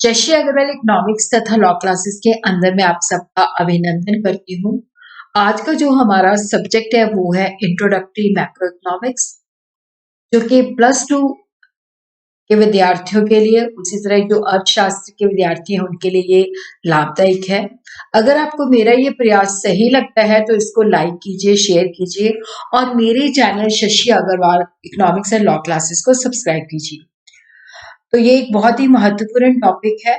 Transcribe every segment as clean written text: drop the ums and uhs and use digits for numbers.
Shashi Agrawal economics तथा law classes के अंदर मैं आप सबका अभिनंदन करती हूँ। आज का जो हमारा सब्जेक्ट है वो है इंट्रोडक्टरी मैक्रो इकोनॉमिक्स, जो कि +2 के विद्यार्थियों के लिए, उसी तरह जो अर्थशास्त्र के विद्यार्थी हैं उनके लिए ये लाभदायक है। अगर आपको मेरा ये प्रयास सही लगता है तो इसको लाइक कीजिए, शेयर कीजिए और मेरे channel Shashi Agrawal economics and law classes को सब्सक्राइब कीजिए। तो ये एक बहुत ही महत्वपूर्ण टॉपिक है।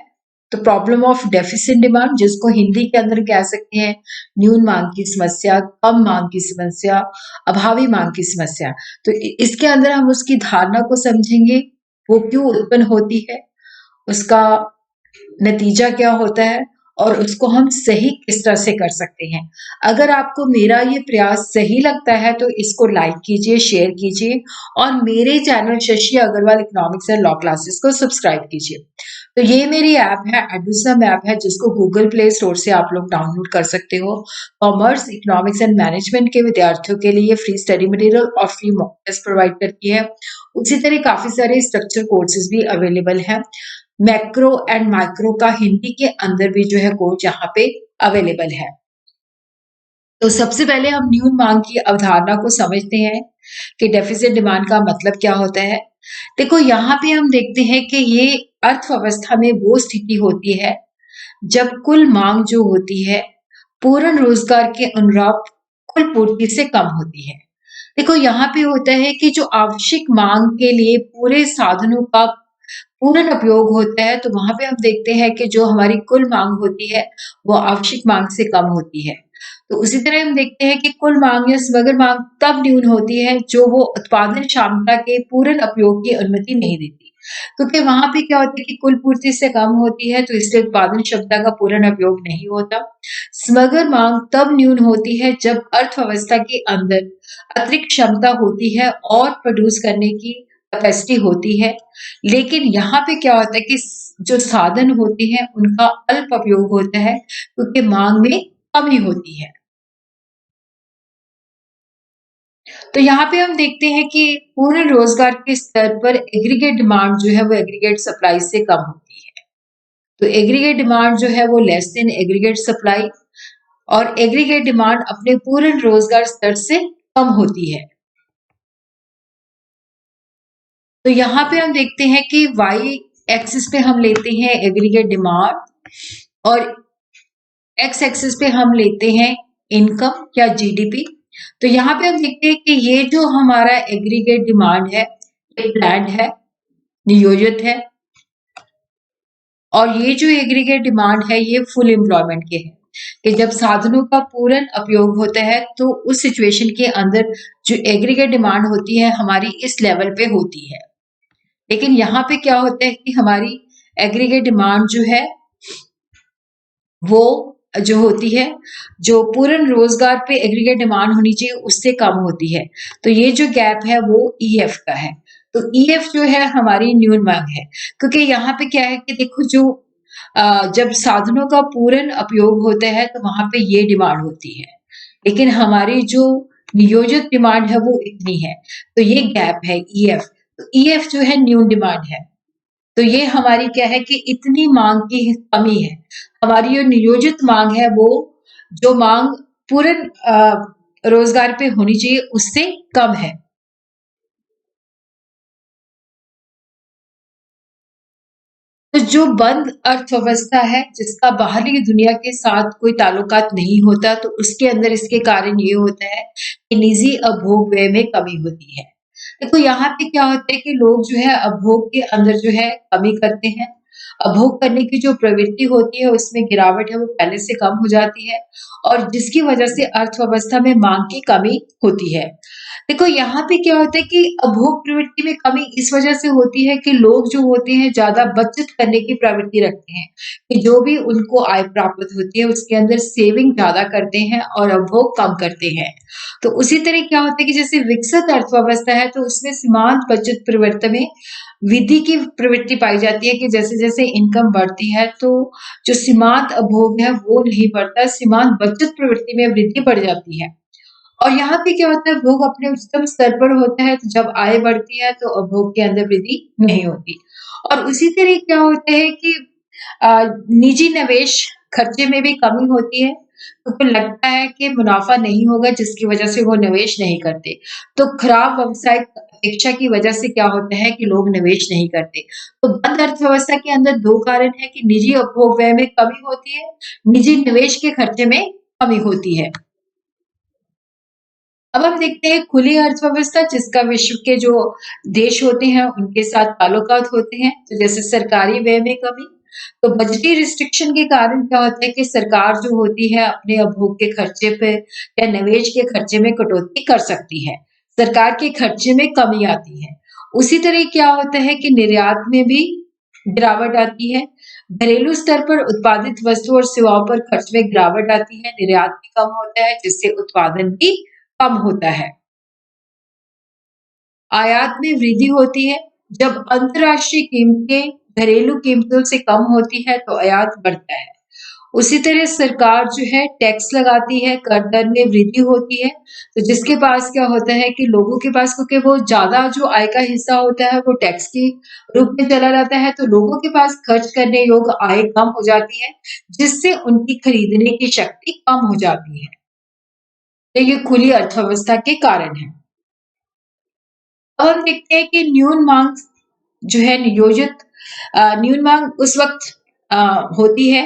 तो प्रॉब्लम ऑफ डेफिसिट डिमांड, जिसको हिंदी के अंदर कह सकते हैं न्यून मांग की समस्या, कम मांग की समस्या, अभावी मांग की समस्या। तो इसके अंदर हम उसकी धारणा को समझेंगे, वो क्यों उत्पन्न होती है, उसका नतीजा क्या होता है और उसको हम सही किस तरह से कर सकते हैं। अगर आपको मेरा ये प्रयास सही लगता है तो इसको लाइक कीजिए, शेयर कीजिए और मेरे channel Shashi Agrawal economics and law classes को सब्सक्राइब कीजिए। तो ये मेरी ऐप है, एडुसम ऐप है, जिसको गूगल प्ले स्टोर से आप लोग डाउनलोड कर सकते हो। कॉमर्स, इकोनॉमिक्स एंड मैनेजमेंट के विद्यार्थियों के लिए फ्री स्टडी मटेरियल और फ्री मॉक टेस्ट प्रोवाइड करती है। उसी तरह काफी सारे स्ट्रक्चर कोर्सेज भी अवेलेबल हैं। मैक्रो एंड माइक्रो का हिंदी के अंदर भी जो है कोर्स यहाँ पे अवेलेबल है। तो सबसे पहले हम न्यून मांग की अवधारणा को समझते हैं कि डेफिसिट डिमांड का मतलब क्या होता है। देखो, यहाँ पे हम देखते हैं कि ये अर्थव्यवस्था में वो स्थिति होती है जब कुल मांग जो होती है पूर्ण रोजगार के अनुरूप कुल पूर्ति से कम होती है। देखो, यहाँ पे होता है कि जो आवश्यक मांग के लिए पूरे साधनों का पूर्ण उपयोग होता है, तो वहां पे हम देखते हैं कि जो हमारी कुल मांग होती है वो आवश्यक मांग से कम होती है। तो उसी तरह हम देखते हैं कि कुल मांग या समग्र मांग तब न्यून होती है जो वो उत्पादन क्षमता के पूर्ण उपयोग की अनुमति नहीं देती, क्योंकि वहां पे क्या होता है कि कुल पूर्ति से कम होती है, तो इसलिए उत्पादन क्षमता का पूर्ण उपयोग नहीं होता। समग्र मांग तब न्यून होती है जब अर्थव्यवस्था के अंदर अतिरिक्त क्षमता होती है और प्रोड्यूस करने की कैपेसिटी होती है, लेकिन यहाँ पे क्या होता है कि जो साधन होते हैं उनका अल्प उपयोग होता है, क्योंकि मांग में कमी होती है। तो यहाँ पे हम देखते हैं कि पूर्ण रोजगार के स्तर पर एग्रीगेट डिमांड जो है वो एग्रीगेट सप्लाई से कम होती है। तो एग्रीगेट डिमांड जो है वो लेस देन एग्रीगेट सप्लाई, और एग्रीगेट डिमांड अपने पूर्ण रोजगार स्तर से कम होती है। तो यहाँ पे हम देखते हैं कि वाई एक्सिस पे हम लेते हैं एग्रीगेट डिमांड और एक्स एक्सिस पे हम लेते हैं इनकम या जीडीपी। तो यहाँ पे हम देखते हैं कि ये जो हमारा एग्रीगेट डिमांड है, ये प्लान्ड है, नियोजित है, और ये जो एग्रीगेट डिमांड है ये फुल एम्प्लॉयमेंट के है, कि जब साधनों का पूर्ण उपयोग होता है तो उस सिचुएशन के अंदर जो एग्रीगेट डिमांड होती है हमारी इस लेवल पे होती है। लेकिन यहाँ पे क्या होता है कि हमारी एग्रीगेट डिमांड जो है वो जो होती है, जो पूर्ण रोजगार पे एग्रीगेट डिमांड होनी चाहिए उससे कम होती है। तो ये जो गैप है वो ईएफ का है। तो ईएफ जो है हमारी न्यून मांग है, क्योंकि यहाँ पे क्या है कि देखो, जो जब साधनों का पूर्ण उपयोग होता है तो वहां पे ये डिमांड होती है, लेकिन हमारी जो नियोजित डिमांड है वो इतनी है, तो ये गैप है ईएफ। तो ईएफ जो है न्यून डिमांड है। तो ये हमारी क्या है कि इतनी मांग की कमी है। हमारी जो नियोजित मांग है वो जो मांग पूर्ण रोजगार पे होनी चाहिए उससे कम है। तो जो बंद अर्थव्यवस्था है, जिसका बाहरी दुनिया के साथ कोई ताल्लुकात नहीं होता, तो उसके अंदर इसके कारण ये होता है कि निजी उपभोग व्यय में कमी होती है। देखो, यहाँ पे क्या होता है कि लोग जो है उपभोग के अंदर जो है कमी करते हैं। उपभोग करने की जो प्रवृत्ति होती है उसमें गिरावट है वो पहले से कम हो जाती है, और जिसकी वजह से अर्थव्यवस्था में मांग की कमी होती है। देखो, यहाँ पे क्या होता है कि उपभोग प्रवृत्ति में कमी इस वजह से होती है कि लोग जो होते हैं ज़्यादा बचत करने की प्रवृत्ति रखते हैं, कि जो भी उनको आय प्राप्त होती है उसके अंदर सेविंग ज़्यादा करते हैं और उपभोग कम करते हैं। तो उसी तरह क्या होता है कि जैसे विकसित अर्थव्यवस्था है तो उसमें सीमांत बचत प्रवृत्ति में विधि की प्रवृत्ति पाई जाती है, कि जैसे-जैसे इनकम बढ़ती है तो जो सीमांत उपभोग है वो नहीं बढ़ता, सीमांत बचत प्रवृत्ति में वृद्धि बढ़ जाती है। और यहाँ पे क्या होता है, भोग अपने उच्चतम स्तर पर होता है, तो जब आय बढ़ती है तो उपभोग के अंदर वृद्धि नहीं होती। और उसी तरह क्या होता है कि निजी निवेश खर्चे में भी कमी होती है, क्योंकि लगता है कि मुनाफा नहीं होगा जिसकी वजह से वो निवेश नहीं करते। तो खराब व्यावसायिक अपेक्षा की वजह से क्या होता है कि लोग निवेश नहीं करते। तो बंद अर्थव्यवस्था के अंदर 2 कारण है कि निजी उपभोग व्यय में कमी होती है, निजी निवेश के खर्चे में कमी होती है। अब हम देखते हैं खुली अर्थव्यवस्था जिसका विश्व के जो देश होते हैं उनके साथ ताल्लुकात होते हैं। तो जैसे सरकारी व्यय में कमी, तो बजटीय रिस्ट्रिक्शन के कारण क्या होता है कि सरकार जो होती है अपने उपभोग के खर्चे पे या निवेश के खर्चे में कटौती कर सकती है। सरकार के खर्चे में कमी आती है। उसी तरह क्या होता है कि निर्यात में भी गिरावट आती है। घरेलू स्तर पर उत्पादित वस्तु और सेवाओं पर खर्च में गिरावट आती है, निर्यात भी कम होता है जिससे उत्पादन भी कम होता है। आयात में वृद्धि होती है। जब अंतर्राष्ट्रीय कीमतें घरेलू कीमतों से कम होती है तो आयात बढ़ता है। उसी तरह सरकार जो है टैक्स लगाती है, कर दर में वृद्धि होती है। तो जिसके पास क्या होता है कि लोगों के पास क्योंकि वो ज़्यादा जो आय का हिस्सा होता है वो टैक्स के रूप में चला जाता है, तो लोगों के पास खर्च करने योग्य आय कम हो जाती है, जिससे उनकी खरीदने की शक्ति कम हो जाती है। तो ये खुली अर्थव्यवस्था के कारण है। अब हम देखते हैं कि न्यून मांग जो है न्यून मांग उस वक्त अ, होती है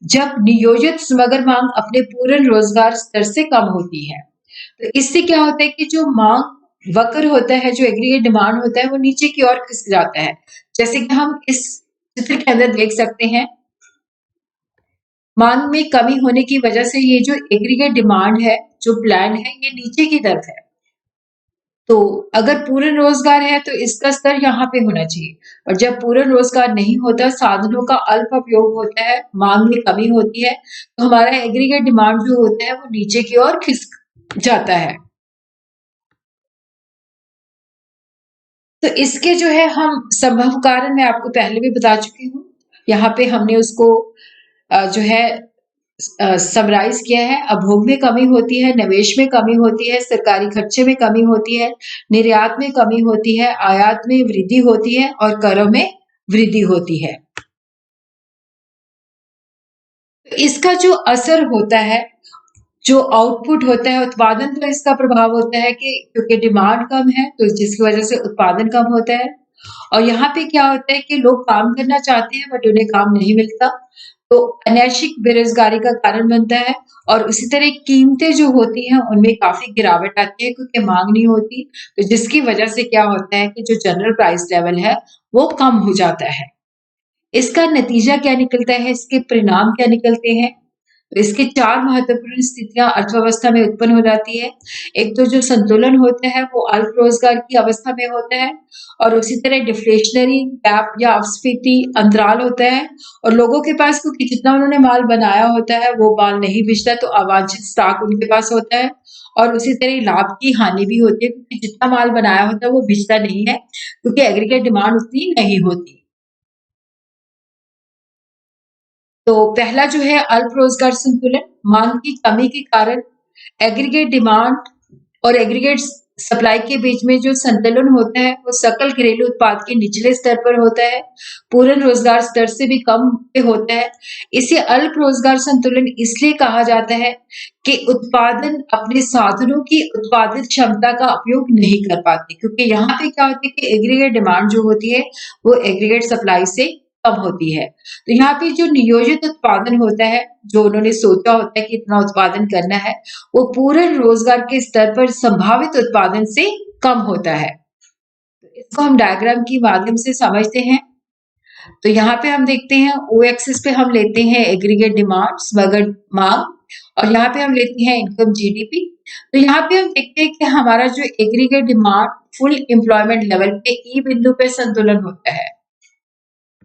जब नियोजित समग्र मांग अपने पूर्ण रोजगार स्तर से कम होती है। तो इससे क्या होता है कि जो मांग वक्र होता है, जो एग्रीगेट डिमांड होता है, वो नीचे की ओर खिसक जाता है। जैसे कि हम इस चित्र के अंदर देख सकते हैं, मांग में कमी होने की वजह से ये जो एग्रीगेट डिमांड है, जो प्लान है, ये नीचे की तरफ है। तो अगर पूर्ण रोजगार है तो इसका स्तर यहाँ पे होना चाहिए, और जब पूर्ण रोजगार नहीं होता, साधनों का अल्प उपयोग होता है, मांग में कमी होती है, तो हमारा एग्रीगेट डिमांड जो होता है वो नीचे की ओर खिसक जाता है। तो इसके जो है हम संभव कारण मैं आपको पहले भी बता चुकी हूँ। यहाँ पे हमने उसको जो है समराइज किया है। उपभोग में कमी होती है, निवेश में कमी होती है, सरकारी खर्चे में कमी होती है, निर्यात में कमी होती है, आयात में वृद्धि होती है और करों में वृद्धि होती है। तो इसका जो असर होता है, जो आउटपुट होता है, उत्पादन पर इसका प्रभाव होता है कि क्योंकि डिमांड कम है तो जिसकी वजह से उत्पादन कम होता है। और यहाँ पे क्या होता है कि लोग काम करना चाहते हैं बट उन्हें काम नहीं मिलता, तो अनैच्छिक बेरोजगारी का कारण बनता है। और उसी तरह कीमतें जो होती हैं उनमें काफी गिरावट आती है क्योंकि मांग नहीं होती, तो जिसकी वजह से क्या होता है कि जो जनरल प्राइस लेवल है वो कम हो जाता है। इसका नतीजा क्या निकलता है, इसके परिणाम क्या निकलते हैं? तो इसके 4 महत्वपूर्ण स्थितियाँ अर्थव्यवस्था में उत्पन्न हो जाती है। एक तो जो संतुलन होता है वो अल्प रोज़गार की अवस्था में होता है, और उसी तरह डिफ्लेशनरी गैप या अपस्फीति अंतराल होता है, और लोगों के पास क्योंकि जितना उन्होंने माल बनाया होता है वो माल नहीं बिचता, तो अवांछित स्टॉक उनके पास होता है। और उसी तरह लाभ की हानि भी होती है क्योंकि जितना माल बनाया होता है वो बिचता नहीं है, क्योंकि एग्रीगेट डिमांड उतनी नहीं होती। तो पहला जो है अल्प रोजगार संतुलन, मांग की कमी के कारण एग्रीगेट डिमांड और एग्रीगेट सप्लाई के बीच में जो संतुलन होता है वो सकल घरेलू उत्पाद के निचले स्तर पर होता है, पूर्ण रोजगार स्तर से भी कम पे होता है। इसे अल्प रोजगार संतुलन इसलिए कहा जाता है कि उत्पादन अपने साधनों की उत्पादित क्षमता का उपयोग नहीं कर पाते, क्योंकि यहाँ पे क्या होता है कि एग्रीगेट डिमांड जो होती है वो एग्रीगेट सप्लाई से कम होती है। तो यहाँ पे जो नियोजित उत्पादन होता है, जो उन्होंने सोचा होता है कि इतना उत्पादन करना है, वो पूर्ण रोजगार के स्तर पर संभावित उत्पादन से कम होता है। तो इसको हम डायग्राम के माध्यम से समझते हैं। तो यहाँ पे हम देखते हैं ओ एक्सिस पे हम लेते हैं एग्रीगेट डिमांड समग्र मांग, और यहाँ पे हम लेते हैं इनकम जीडीपी। तो यहाँ पे हम देखते हैं कि हमारा जो aggregate demand full employment level पे ई बिंदु पे संतुलन होता है,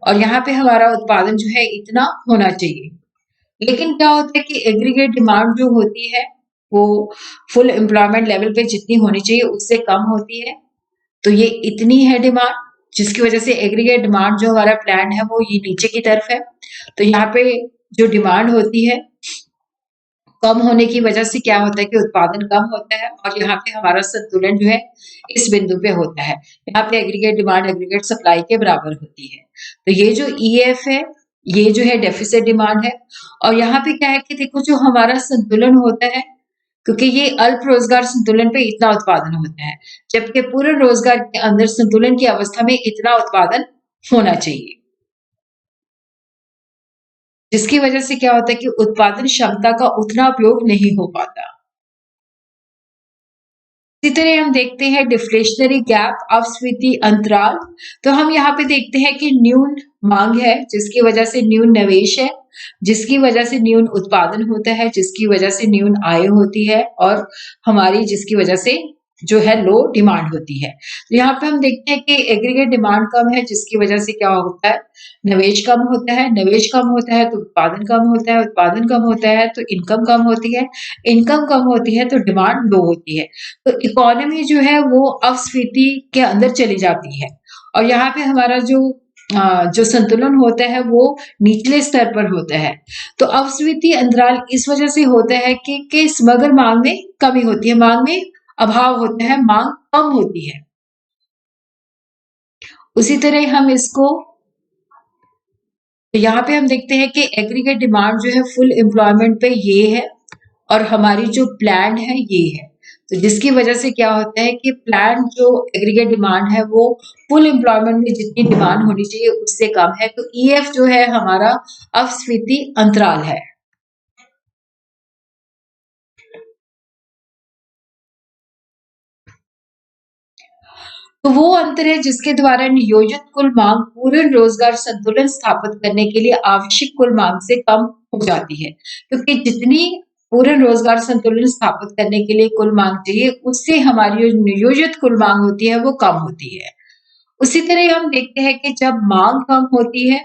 और यहाँ पे हमारा उत्पादन जो है इतना होना चाहिए। लेकिन क्या होता है कि एग्रीगेट डिमांड जो होती है वो फुल एम्प्लॉयमेंट लेवल पे जितनी होनी चाहिए उससे कम होती है। तो ये इतनी है डिमांड, जिसकी वजह से एग्रीगेट डिमांड जो हमारा प्लान है वो ये नीचे की तरफ है। तो यहाँ पे जो डिमांड होती है कम होने की वजह से क्या होता है कि उत्पादन कम होता है, और यहाँ पे हमारा संतुलन जो है इस बिंदु पे होता है। यहाँ पे एग्रीगेट डिमांड एग्रीगेट सप्लाई के बराबर होती है। तो ये जो ईएफ है ये जो है डेफिसिट डिमांड है। और यहाँ पे क्या है कि देखो जो हमारा संतुलन होता है, क्योंकि ये अल्प रोजगार संतुलन पे इतना उत्पादन होता है, जबकि पूर्ण रोजगार के अंदर संतुलन की अवस्था में इतना उत्पादन होना चाहिए, जिसकी वजह से क्या होता है कि उत्पादन क्षमता का उतना उपयोग नहीं हो पाता। इसी तरह हम देखते हैं डिफ्लेशनरी गैप, अपस्फीति अंतराल। तो हम यहाँ पे देखते हैं कि न्यून मांग है, जिसकी वजह से न्यून निवेश है, जिसकी वजह से न्यून उत्पादन होता है, जिसकी वजह से न्यून आय होती है, और हमारी जिसकी वजह से जो है लो डिमांड होती है। तो यहाँ पे हम देखते हैं कि एग्रीगेट डिमांड कम है, जिसकी वजह से क्या होता है, निवेश कम होता है, निवेश कम होता है तो उत्पादन कम होता है, उत्पादन कम होता है तो इनकम कम होती है, इनकम कम होती है तो डिमांड लो होती है। तो इकोनॉमी जो है वो अपस्फीति के अंदर चली जाती है, और यहाँ पे हमारा जो संतुलन होता है वो निचले स्तर पर होता है। तो अपस्फीति अंतराल इस वजह से होता है कि समग्र मांग में कमी होती है, मांग में अभाव होता है, मांग कम होती है। उसी तरह हम इसको, तो यहाँ पे हम देखते हैं कि एग्रीगेट डिमांड जो है फुल एम्प्लॉयमेंट पे ये है, और हमारी जो प्लान है ये है। तो जिसकी वजह से क्या होता है कि प्लान जो एग्रीगेट डिमांड है वो फुल एम्प्लॉयमेंट में जितनी डिमांड होनी चाहिए उससे कम है। तो ईएफ जो है हमारा अपस्फीति अंतराल है। तो वो अंतर है जिसके द्वारा नियोजित कुल मांग पूर्ण रोजगार संतुलन स्थापित करने के लिए आवश्यक कुल मांग से कम हो जाती है, क्योंकि जितनी पूर्ण रोजगार संतुलन स्थापित करने के लिए कुल मांग चाहिए उससे हमारी जो नियोजित कुल मांग होती है वो कम होती है। उसी तरह हम देखते हैं कि जब मांग कम होती है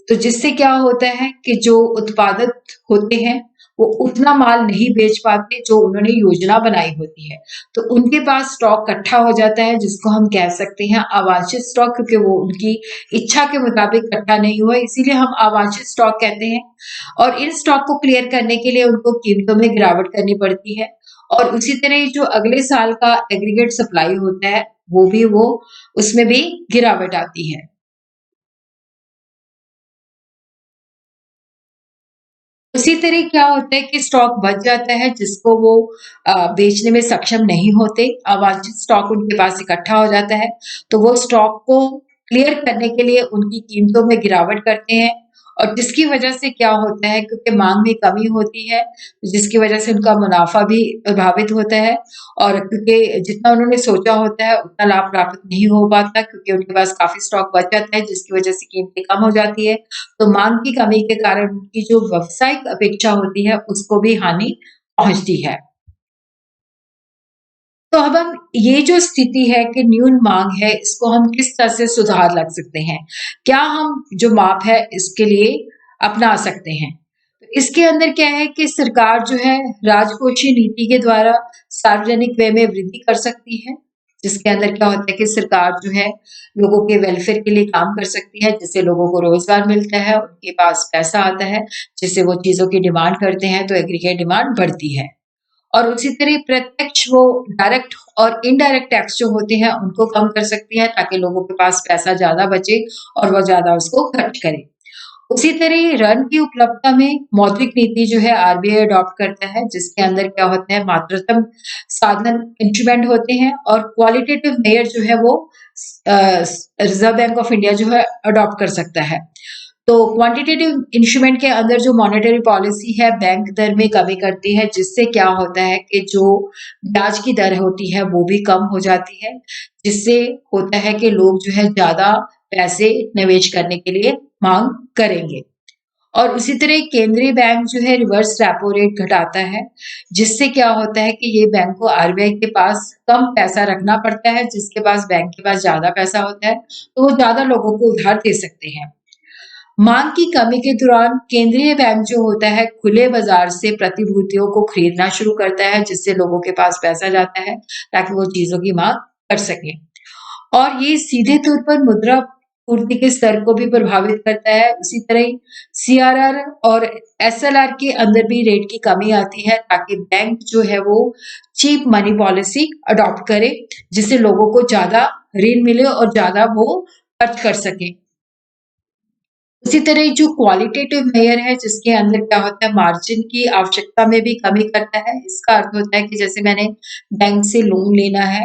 तो जिससे क्या होता है कि जो उत्पादक होते हैं वो उतना माल नहीं बेच पाते जो उन्होंने योजना बनाई होती है, तो उनके पास स्टॉक इकट्ठा हो जाता है, जिसको हम कह सकते हैं अवांछित स्टॉक, क्योंकि वो उनकी इच्छा के मुताबिक इकट्ठा नहीं हुआ, इसीलिए हम अवांछित स्टॉक कहते हैं। और इन स्टॉक को क्लियर करने के लिए उनको कीमतों में गिरावट करनी पड़ती है, और उसी तरह जो अगले साल का एग्रीगेट सप्लाई होता है वो उसमें भी गिरावट आती है। उसी तरह क्या होता है कि स्टॉक बच जाता है जिसको वो बेचने में सक्षम नहीं होते, अवांछित स्टॉक उनके पास इकट्ठा हो जाता है, तो वो स्टॉक को क्लियर करने के लिए उनकी कीमतों में गिरावट करते हैं, और जिसकी वजह से क्या होता है, क्योंकि मांग में कमी होती है, जिसकी वजह से उनका मुनाफा भी प्रभावित होता है, और क्योंकि जितना उन्होंने सोचा होता है उतना लाभ प्राप्त नहीं हो पाता, क्योंकि उनके पास काफी स्टॉक बच जाता है जिसकी वजह से कीमतें कम हो जाती है। तो मांग की कमी के कारण उनकी जो व्यावसायिक अपेक्षा होती है उसको भी हानि पहुंचती है। तो अब हम ये जो स्थिति है कि न्यून मांग है इसको हम किस तरह से सुधार ला सकते हैं? क्या हम जो माप है इसके लिए अपना सकते हैं? तो इसके अंदर क्या है कि सरकार जो है राजकोषीय नीति के द्वारा सार्वजनिक व्यय में वृद्धि कर सकती है, जिसके अंदर क्या होता है कि सरकार जो है लोगों के वेलफेयर के लिए काम कर सकती है, जिससे लोगों को रोजगार मिलता है, उनके पास पैसा आता है, जिससे वो चीजों की डिमांड करते हैं तो एग्रीगेट डिमांड बढ़ती है। और उसी तरह प्रत्यक्ष वो डायरेक्ट और इनडायरेक्ट टैक्स जो होते हैं उनको कम कर सकती है, ताकि लोगों के पास पैसा ज्यादा बचे और वो ज्यादा उसको खर्च करें। उसी तरह ऋण की उपलब्धता में मौद्रिक नीति जो है आरबीआई अडॉप्ट करता है, जिसके अंदर क्या होता है मात्रात्मक साधन इंस्ट्रूमेंट होते हैं, और क्वालिटेटिव मेयर जो है वो रिजर्व बैंक ऑफ इंडिया जो है अडॉप्ट कर सकता है। तो क्वांटिटेटिव इंस्ट्रूमेंट के अंदर जो मॉनेटरी पॉलिसी है बैंक दर में कमी करती है, जिससे क्या होता है कि जो ब्याज की दर होती है वो भी कम हो जाती है, जिससे होता है कि लोग जो है ज्यादा पैसे निवेश करने के लिए मांग करेंगे। और उसी तरह केंद्रीय बैंक जो है रिवर्स रेपो रेट घटाता है, जिससे क्या होता है कि ये बैंक को आरबीआई के पास कम पैसा रखना पड़ता है, जिसके पास बैंक के पास ज्यादा पैसा होता है तो वो ज्यादा लोगों को उधार दे सकते हैं। मांग की कमी के दौरान केंद्रीय बैंक जो होता है खुले बाजार से प्रतिभूतियों को खरीदना शुरू करता है, जिससे लोगों के पास पैसा जाता है ताकि वो चीजों की मांग कर सके, और ये सीधे तौर पर मुद्रा पूर्ति के स्तर को भी प्रभावित करता है। उसी तरह सीआरआर और एसएलआर के अंदर भी रेट की कमी आती है, ताकि बैंक जो है वो चीप मनी पॉलिसी अडॉप्ट करे, जिससे लोगों को ज्यादा ऋण मिले और ज्यादा वो खर्च कर सके। उसी तरह जो क्वालिटेटिव मेजर है जिसके अंदर क्या होता है मार्जिन की आवश्यकता में भी कमी करता है। इसका अर्थ होता है कि जैसे मैंने बैंक से लोन लेना है,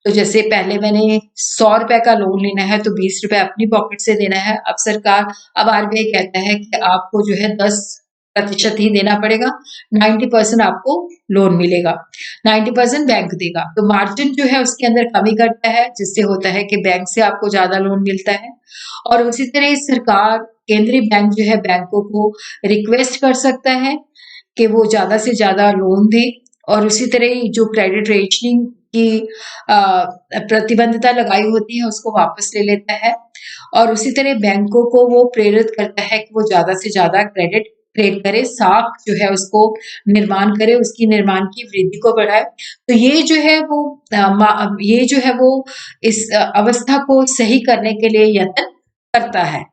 तो जैसे पहले मैंने ₹100 का लोन लेना है तो ₹20 अपनी पॉकेट से देना है। अब आरबीआई कहता है कि आपको जो है 10% ही देना पड़ेगा, 90% आपको लोन मिलेगा, 90% बैंक देगा। तो मार्जिन जो है उसके अंदर कमी करता है, जिससे होता है कि बैंक से आपको ज़्यादा लोन मिलता है। और उसी तरह सरकार केंद्रीय बैंक जो है बैंकों को रिक्वेस्ट कर सकता है कि वो ज़्यादा से ज़्यादा लोन दें, और उसी तरह ही जो क्रेडिट रेशनिंग की प्रतिबंधता लगाई होती है उसको वापस ले लेता है, और उसी तरह बैंकों को वो प्रेरित करता है कि वो ज़्यादा से ज़्यादा क्रेडिट क्रिएट करे, साख जो है उसको निर्माण करे, उसकी निर्माण की वृद्धि को बढ़ाए। तो ये जो है वो ये जो है वो इस अवस्था को सही करने के लिए यत्न करता है।